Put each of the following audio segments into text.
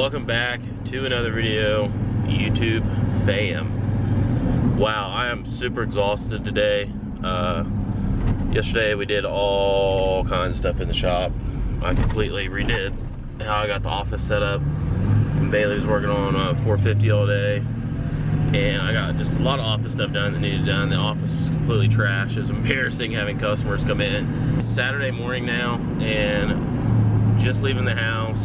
Welcome back to another video, YouTube fam. Wow, I am super exhausted today. Yesterday we did all kinds of stuff in the shop. I completely redid how I got the office set up. Bailey was working on 450 all day, and I got just a lot of office stuff done that needed done. The office was completely trashed. It was embarrassing having customers come in. It's Saturday morning now, and just leaving the house.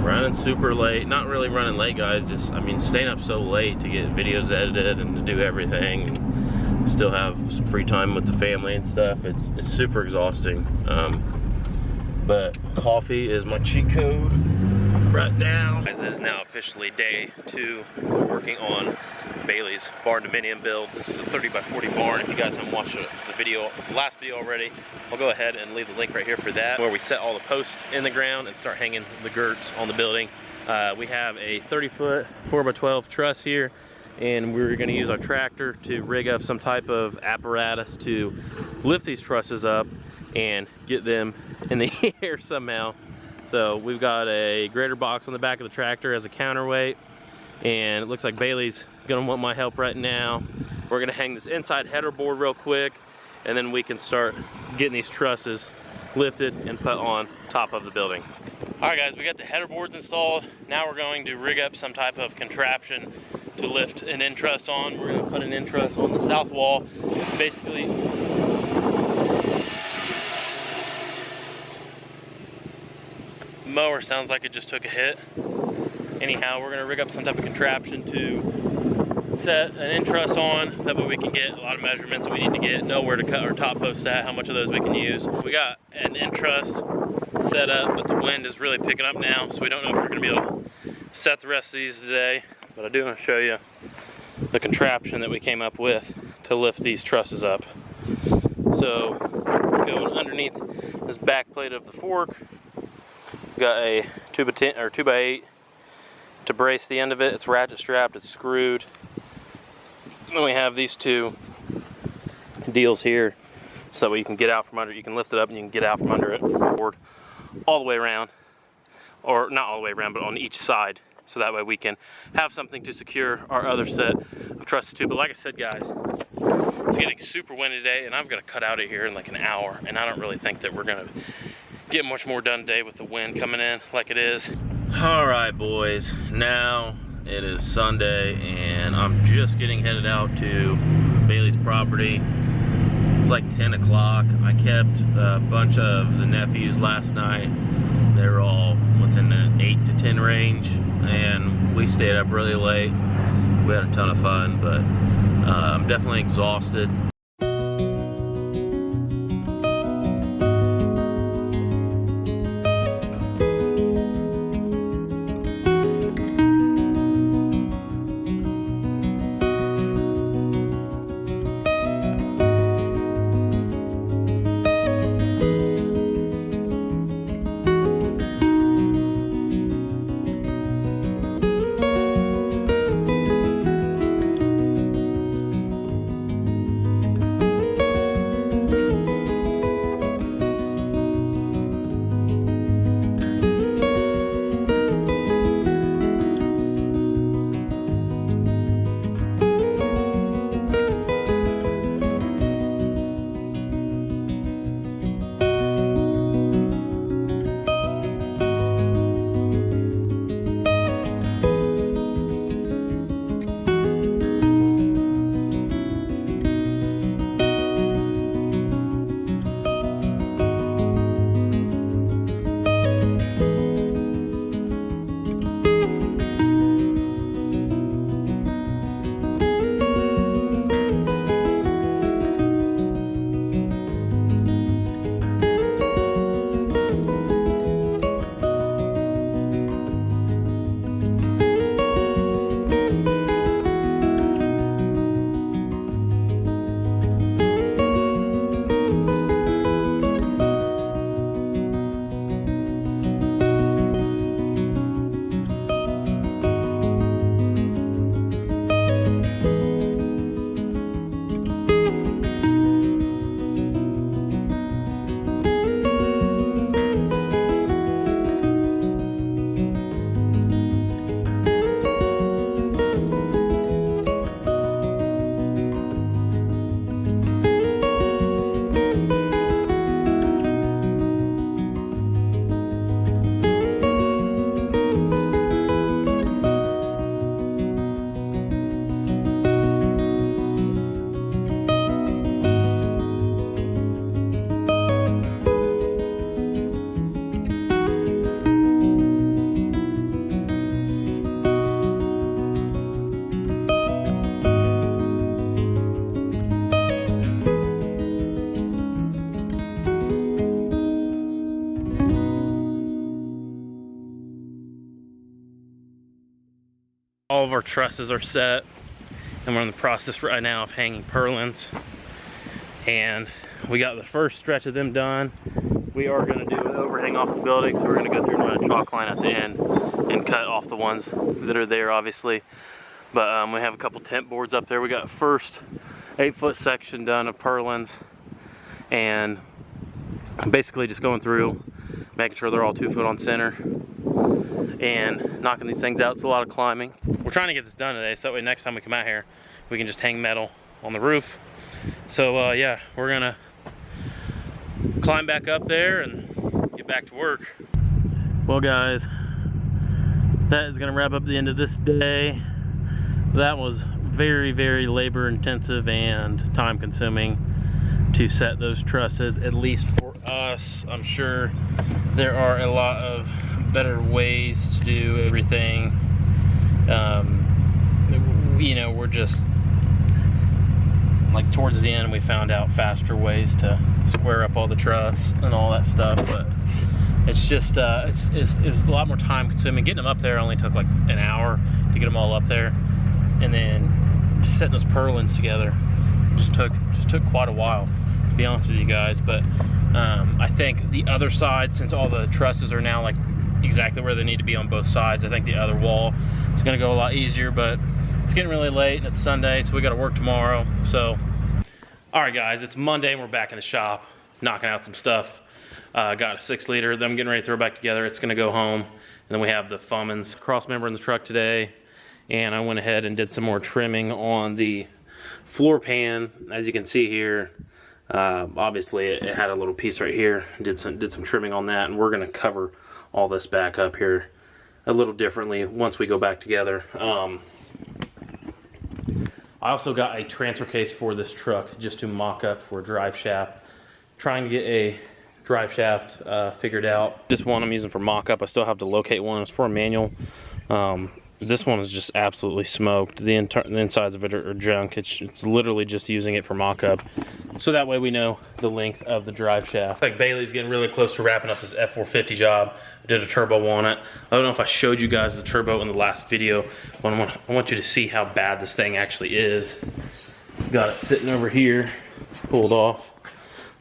Running super late, not really running late, guys, just, I mean, staying up so late to get videos edited and to do everything, and still have some free time with the family and stuff. It's super exhausting. But coffee is my cheat code right now. Guys, it is now officially day 2 working on Bailey's Barndominium build. This is a 30 by 40 barn. If you guys haven't watched the last video already, I'll go ahead and leave the link right here for that, where we set all the posts in the ground and start hanging the girts on the building. We have a 30-foot 4x12 truss here, and we're going to use our tractor to rig up some type of apparatus to lift these trusses up and get them in the air somehow. So we've got a grater box on the back of the tractor as a counterweight, and it looks like Bailey's gonna want my help right now. We're gonna hang this inside header board real quick, and then we can start getting these trusses lifted and put on top of the building. All right, guys, we got the header boards installed. Now we're going to rig up some type of contraption to lift an end truss on. We're gonna put an end truss on the south wall. Basically, mower sounds like it just took a hit. Anyhow, we're gonna rig up some type of contraption to set an end truss on. That way we can get a lot of measurements that we need to get, know where to cut our top posts at, how much of those we can use. We got an end truss set up, but the wind is really picking up now, so we don't know if we're gonna be able to set the rest of these today. But I do want to show you the contraption that we came up with to lift these trusses up. So let's go underneath this back plate of the fork. Got a 2x10 or 2x8 to brace the end of it. It's ratchet strapped, it's screwed. And then we have these two deals here, so that you can get out from under it. You can lift it up and you can get out from under it. Board all the way around, or not all the way around, but on each side, so that way we can have something to secure our other set of trusses too. But like I said, guys, it's getting super windy today, and I'm gonna cut out of here in like an hour, and I don't really think that we're gonna get much more done today with the wind coming in like it is. All right, boys, now it is Sunday, and I'm just getting headed out to Bailey's property. It's like 10 o'clock. I kept a bunch of the nephews last night. They were all within the 8 to 10 range, and we stayed up really late. We had a ton of fun, but I'm definitely exhausted. All of our trusses are set, and we're in the process right now of hanging purlins. And we got the first stretch of them done. We are going to do an overhang off the building, so we're going to go through and run a chalk line at the end and cut off the ones that are there, obviously. But we have a couple tent boards up there. We got first 8-foot section done of purlins, and basically just going through, making sure they're all 2 foot on center, and knocking these things out. It's a lot of climbing. We're trying to get this done today, so that way next time we come out here, we can just hang metal on the roof. So yeah, we're gonna climb back up there and get back to work. Well guys, that is gonna wrap up the end of this day. That was very, very labor intensive and time consuming to set those trusses, at least for us. I'm sure there are a lot of better ways to do everything. You know, we're just like towards the end we found out faster ways to square up all the truss and all that stuff, but it's just it's a lot more time consuming. Getting them up there only took like an hour to get them all up there, and then just setting those purlins together just took quite a while, to be honest with you guys. But I think the other side, since all the trusses are now like exactly where they need to be on both sides, I think the other wall is going to go a lot easier. But it's getting really late and it's Sunday, so we got to work tomorrow. So all right guys, it's Monday and we're back in the shop knocking out some stuff. Got a 6-liter that I'm getting ready to throw back together. It's going to go home, and then we have the Fummins cross member in the truck today, and I went ahead and did some more trimming on the floor pan. As you can see here, obviously it had a little piece right here. Did some trimming on that, and we're going to cover all this back up here a little differently once we go back together. I also got a transfer case for this truck just to mock up for a drive shaft. Trying to get a drive shaft figured out. This one I'm using for mock up. I still have to locate one. It's for a manual. This one is just absolutely smoked. The insides of it are junk. It's literally just using it for mock-up. So that way we know the length of the drive shaft. Like Bailey's getting really close to wrapping up this F450 job. I did a turbo on it. I don't know if I showed you guys the turbo in the last video, but I want you to see how bad this thing actually is. Got it sitting over here, pulled off.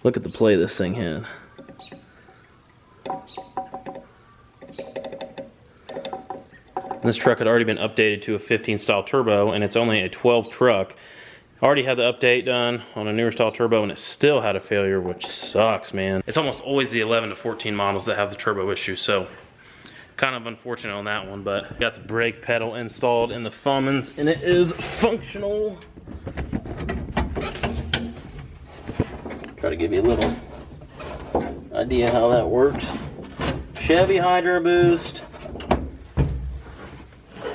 Look at the play this thing had. This truck had already been updated to a 15 style turbo, and it's only a 12 truck. Already had the update done on a newer style turbo, and it still had a failure, which sucks, man. It's almost always the 11 to 14 models that have the turbo issue, so kind of unfortunate on that one. But got the brake pedal installed in the Fummins, and it is functional. Try to give you a little idea how that works. Chevy Hydro Boost,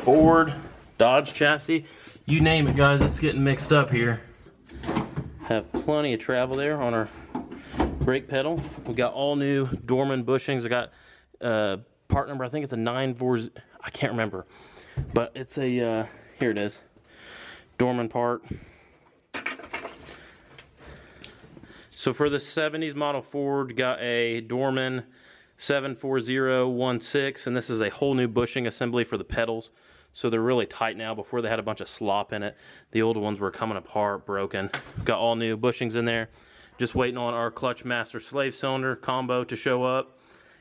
Ford, Dodge chassis, you name it guys, it's getting mixed up here. Have plenty of travel there on our brake pedal. We got all new Dorman bushings. I got part number, I think it's a 94, I can't remember, but it's a, here it is, Dorman part. So for the 70s model Ford, got a Dorman 74016, and this is a whole new bushing assembly for the pedals. So they're really tight now. Before they had a bunch of slop in it. The old ones were coming apart, broken. Got all new bushings in there. Just waiting on our clutch master slave cylinder combo to show up,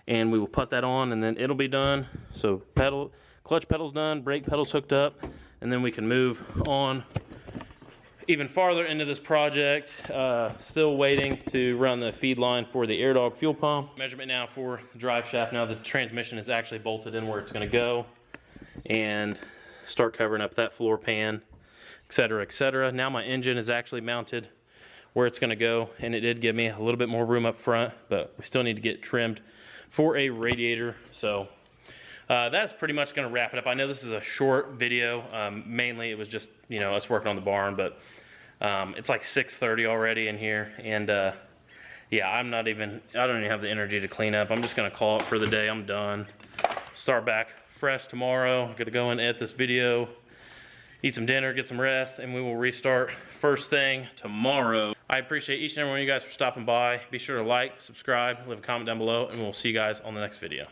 and we will put that on, and then it'll be done. So clutch pedal's done, brake pedal's hooked up, and then we can move on even farther into this project. Still waiting to run the feed line for the AirDog fuel pump. Measurement now for the drive shaft. Now the transmission is actually bolted in where it's going to go, and start covering up that floor pan, etc., etc. Now my engine is actually mounted where it's going to go, and it did give me a little bit more room up front, but we still need to get trimmed for a radiator. So that's pretty much going to wrap it up. I know this is a short video. Mainly it was just, you know, us working on the barn, but it's like 6:30 already in here, and yeah, I don't even have the energy to clean up. I'm just going to call it for the day. I'm done. Start back fresh tomorrow. I'm gonna go and edit this video, eat some dinner, get some rest, and we will restart first thing tomorrow. I appreciate each and every one of you guys for stopping by. Be sure to like, subscribe, leave a comment down below, and we'll see you guys on the next video.